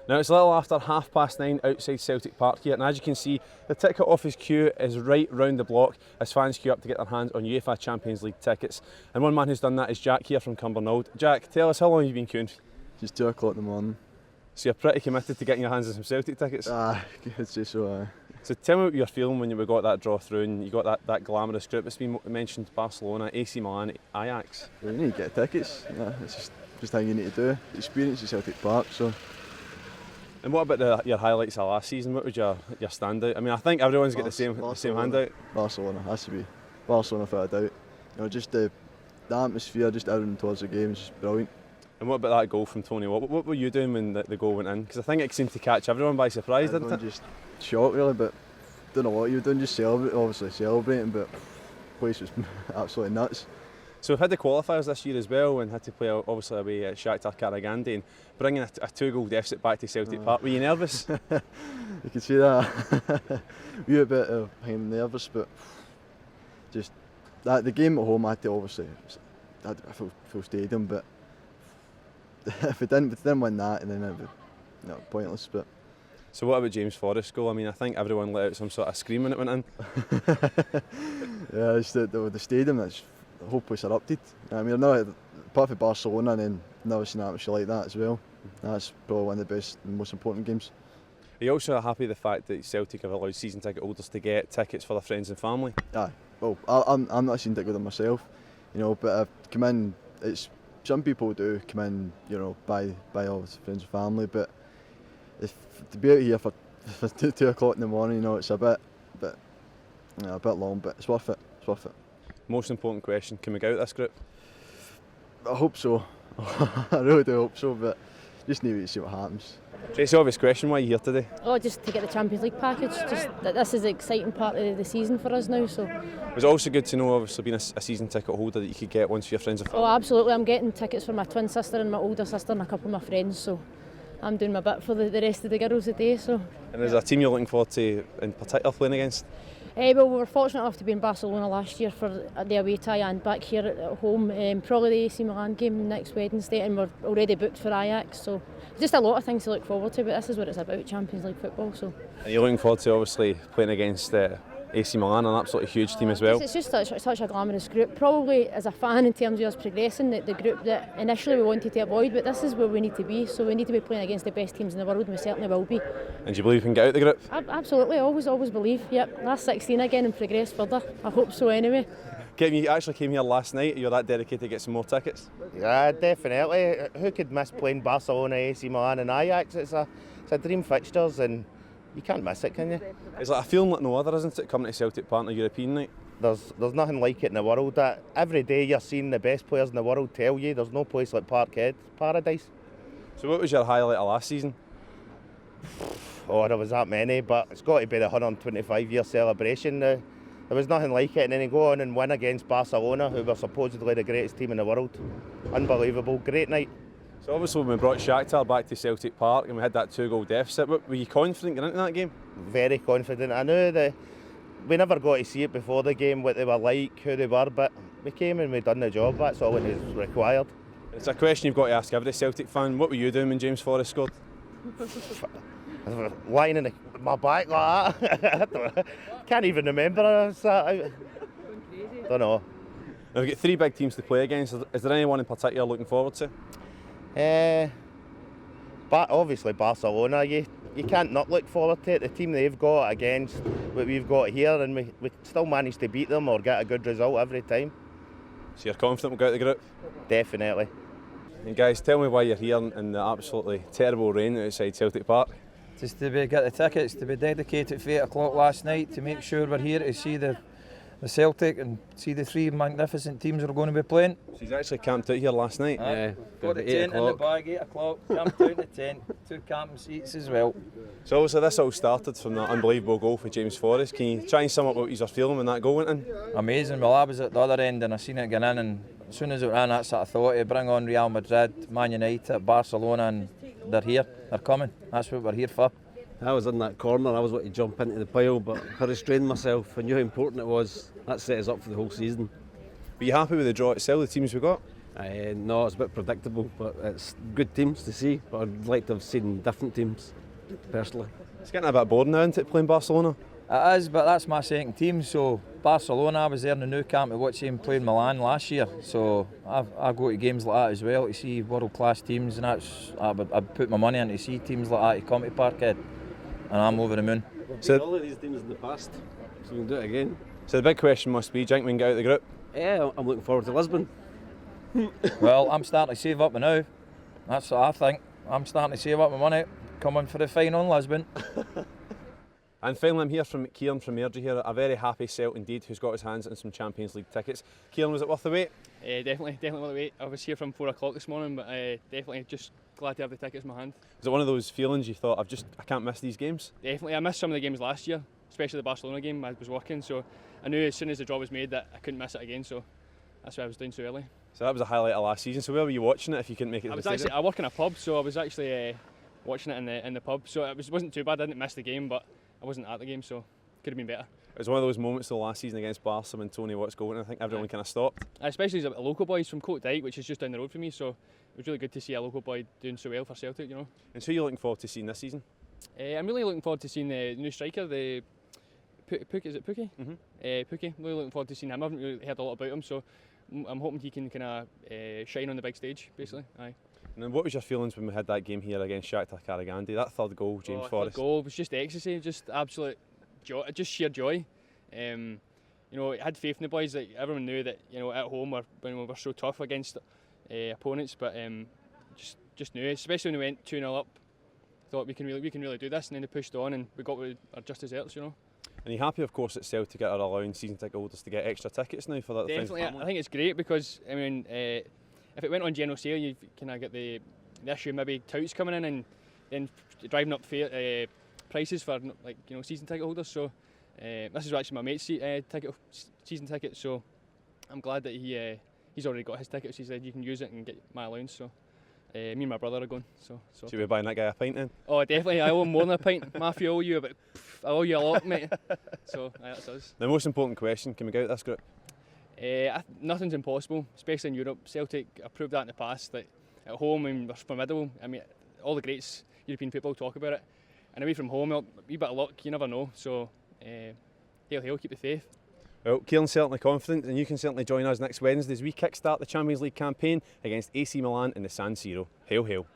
Now it's a little after 9:30 outside Celtic Park here, and as you can see, the ticket office queue is right round the block as fans queue up to get their hands on UEFA Champions League tickets. And one man who's done that is Jack here from Cumbernauld. Jack, tell us, how long have you been queuing? Just 2 o'clock in the morning. So you're pretty committed to getting your hands on some Celtic tickets? It's just so. So tell me what you're feeling when you got that draw through and you got that glamorous group. It's been mentioned: Barcelona, AC Milan, Ajax. You need to get tickets. It's just how you need to do. Experience at Celtic Park. So. And what about your highlights of last season? What would your standout? I mean, I think everyone's got the same handout. Barcelona has to be Barcelona without a doubt. You know, just the atmosphere, just everything towards the game is just brilliant. And what about that goal from Tony? What were you doing when the goal went in? Because I think it seemed to catch everyone by surprise, didn't it? Just shocked really, but don't know what you were doing. Just celebrating, but the place was absolutely nuts. So we've had the qualifiers this year as well and had to play obviously away at Shakhtar Karagandhi and bringing a 2-goal deficit back to Celtic Park. Were you nervous? You can see that. We were a bit nervous, but just the game at home I had to obviously had a full stadium, but if we didn't win that, and then it would be pointless. But so what about James Forrest's goal? I mean, I think everyone let out some sort of scream when it went in. Yeah, it's the stadium. The whole place erupted. I mean, apart from Barcelona, and then never seen an atmosphere like that as well. That's probably one of the best and most important games. Are you also happy the fact that Celtic have allowed season ticket holders to get tickets for their friends and family? Aye. Well, I'm not a season ticket holder myself, but I've come in. It's some people do come in, buy all his friends and family, but to be out here for 2 o'clock in the morning, it's a bit long, but it's worth it. It's worth it. Most important question: can we get out this group? I hope so. I really do hope so, but just need to see what happens. Tracy, obvious question: why are you here today? Oh, just to get the Champions League package. Just that this is the exciting part of the season for us now. So it was also good to know, obviously being a season ticket holder, that you could get one for your friends and family. Oh, absolutely! I'm getting tickets for my twin sister and my older sister and a couple of my friends. So I'm doing my bit for the rest of the girls today. So. And is there a team you're looking forward to in particular playing against? Well, we were fortunate enough to be in Barcelona last year for the away tie and back here at home. Probably the AC Milan game next Wednesday, and we're already booked for Ajax. So just a lot of things to look forward to, but this is what it's about, Champions League football. So. Are you looking forward to obviously playing against AC Milan, an absolutely huge team as well? It's just such a glamorous group. Probably as a fan in terms of us progressing, the group that initially we wanted to avoid, but this is where we need to be. So we need to be playing against the best teams in the world, and we certainly will be. And do you believe you can get out the group? Absolutely, always believe. Yep, last 16 again and progress further. I hope so anyway. You actually came here last night. You're that dedicated to get some more tickets? Yeah, definitely. Who could miss playing Barcelona, AC Milan and Ajax? It's a dream fixtures and you can't miss it, can you? It's like a feeling like no other, isn't it, coming to Celtic Park on a European night? There's nothing like it in the world. Every day you're seeing the best players in the world tell you there's no place like Parkhead, paradise. So what was your highlight of last season? Oh, there was that many, but it's got to be the 125-year celebration. There was nothing like it, and then you go on and win against Barcelona, who were supposedly the greatest team in the world. Unbelievable, great night. So obviously when we brought Shakhtar back to Celtic Park and we had that 2-goal deficit, were you confident going into that game? Very confident. I knew we never got to see it before the game, what they were like, who they were, but we came and we done the job. That's all it is required. It's a question you've got to ask every Celtic fan. What were you doing when James Forrest scored? Lying in my back like that. Can't even remember. I don't know. Now we've got 3 big teams to play against. Is there anyone in particular you're looking forward to? But obviously Barcelona, you can't not look forward to it. The team they've got against what we've got here, and we still manage to beat them or get a good result every time. So you're confident we'll get out the group? Definitely. And guys, tell me why you're here in the absolutely terrible rain outside Celtic Park. Just to get the tickets, to be dedicated for 8 o'clock last night, to make sure we're here to see the Celtic and see the 3 magnificent teams we're going to be playing. So he's actually camped out here last night? Yeah. Got the tent in the bag, 8 o'clock, camped out in the tent, 2 camping seats as well. So obviously this all started from that unbelievable goal for James Forrest. Can you try and sum up what you were feeling when that goal went in? Amazing. Well, I was at the other end and I seen it going in, and as soon as it ran, that's what I thought, to bring on Real Madrid, Man United, Barcelona, and they're here, they're coming. That's what we're here for. I was in that corner, I was wanting to jump into the pile, but I restrained myself. I knew how important it was. That set us up for the whole season. Were you happy with the draw itself, the teams we got? No, it's a bit predictable, but it's good teams to see. But I'd like to have seen different teams, personally. It's getting a bit boring now, isn't it, playing Barcelona? It is, but that's my second team. So Barcelona, I was there in the new camp to watch them play in Milan last year. So I go to games like that as well to see world-class teams, and I'd put my money in to see teams like that at Celtic Park, and I'm over the moon. So all of these teams in the past, so we can do it again. So the big question must be, do you think we can get out of the group? Yeah, I'm looking forward to Lisbon. Well, I'm starting to save up now. That's what I think. I'm starting to save up my money, coming for the final in Lisbon. And finally, I'm here from Kieran from Airdrie here, a very happy Celt indeed, who's got his hands on some Champions League tickets. Kieran, was it worth the wait? Definitely worth the wait. I was here from 4 o'clock this morning, but definitely just glad to have the tickets in my hand. Was it one of those feelings you thought, I can't miss these games? Definitely, I missed some of the games last year, especially the Barcelona game. I was working, so I knew as soon as the draw was made that I couldn't miss it again, so that's why I was doing so early. So that was a highlight of last season. So where were you watching it if you couldn't make it to the stadium? I work in a pub, so I was actually watching it in the pub. So it wasn't too bad. I didn't miss the game, but I wasn't at the game, so could have been better. It was one of those moments the last season against Barca when Tony Watt's going. I think everyone kind of stopped. Especially as a local boy, he's from Coat Dyke, which is just down the road from me. So it was really good to see a local boy doing so well for Celtic, you know. And so you're looking forward to seeing this season? I'm really looking forward to seeing the new striker, the Pukki. Is it Pukki? Pukki. Really looking forward to seeing him. I haven't really heard a lot about him, so I'm hoping he can kind of shine on the big stage, basically. Aye. And then what was your feelings when we had that game here against Shakhtar Karagandhi? That third goal, James Forrest. Third goal was just ecstasy, just absolute joy, just sheer joy. You know, I had faith in the boys. Like everyone knew that, you know, at home when we were so tough against opponents, but just knew, especially when we went 2-0 up, thought we can really do this, and then they pushed on and we got our just desserts, you know. And are you happy, of course, that Celtic are allowing season ticket holders to get extra tickets now for that? Definitely, I think it's great because I mean, if it went on general sale, you kind of get the issue maybe touts coming in and then driving up fair prices for, like, you know, season ticket holders. So this is actually my mate's season ticket. So I'm glad that he's already got his tickets. He said you can use it and get my allowance. So me and my brother are going. So should we buy that guy a pint then? Oh, definitely. I owe him more than a pint. Matthew, I owe you I owe you a lot, mate. So that's us. The most important question: can we get out of this group? Nothing's impossible, especially in Europe. Celtic have proved that in the past. That at home, we're formidable. I mean, all the greats European football talk about it. And away from home, a wee bit of luck, you never know. So, hail, keep the faith. Well, Kieran's certainly confident, and you can certainly join us next Wednesday as we kickstart the Champions League campaign against AC Milan in the San Siro. Hail, hail.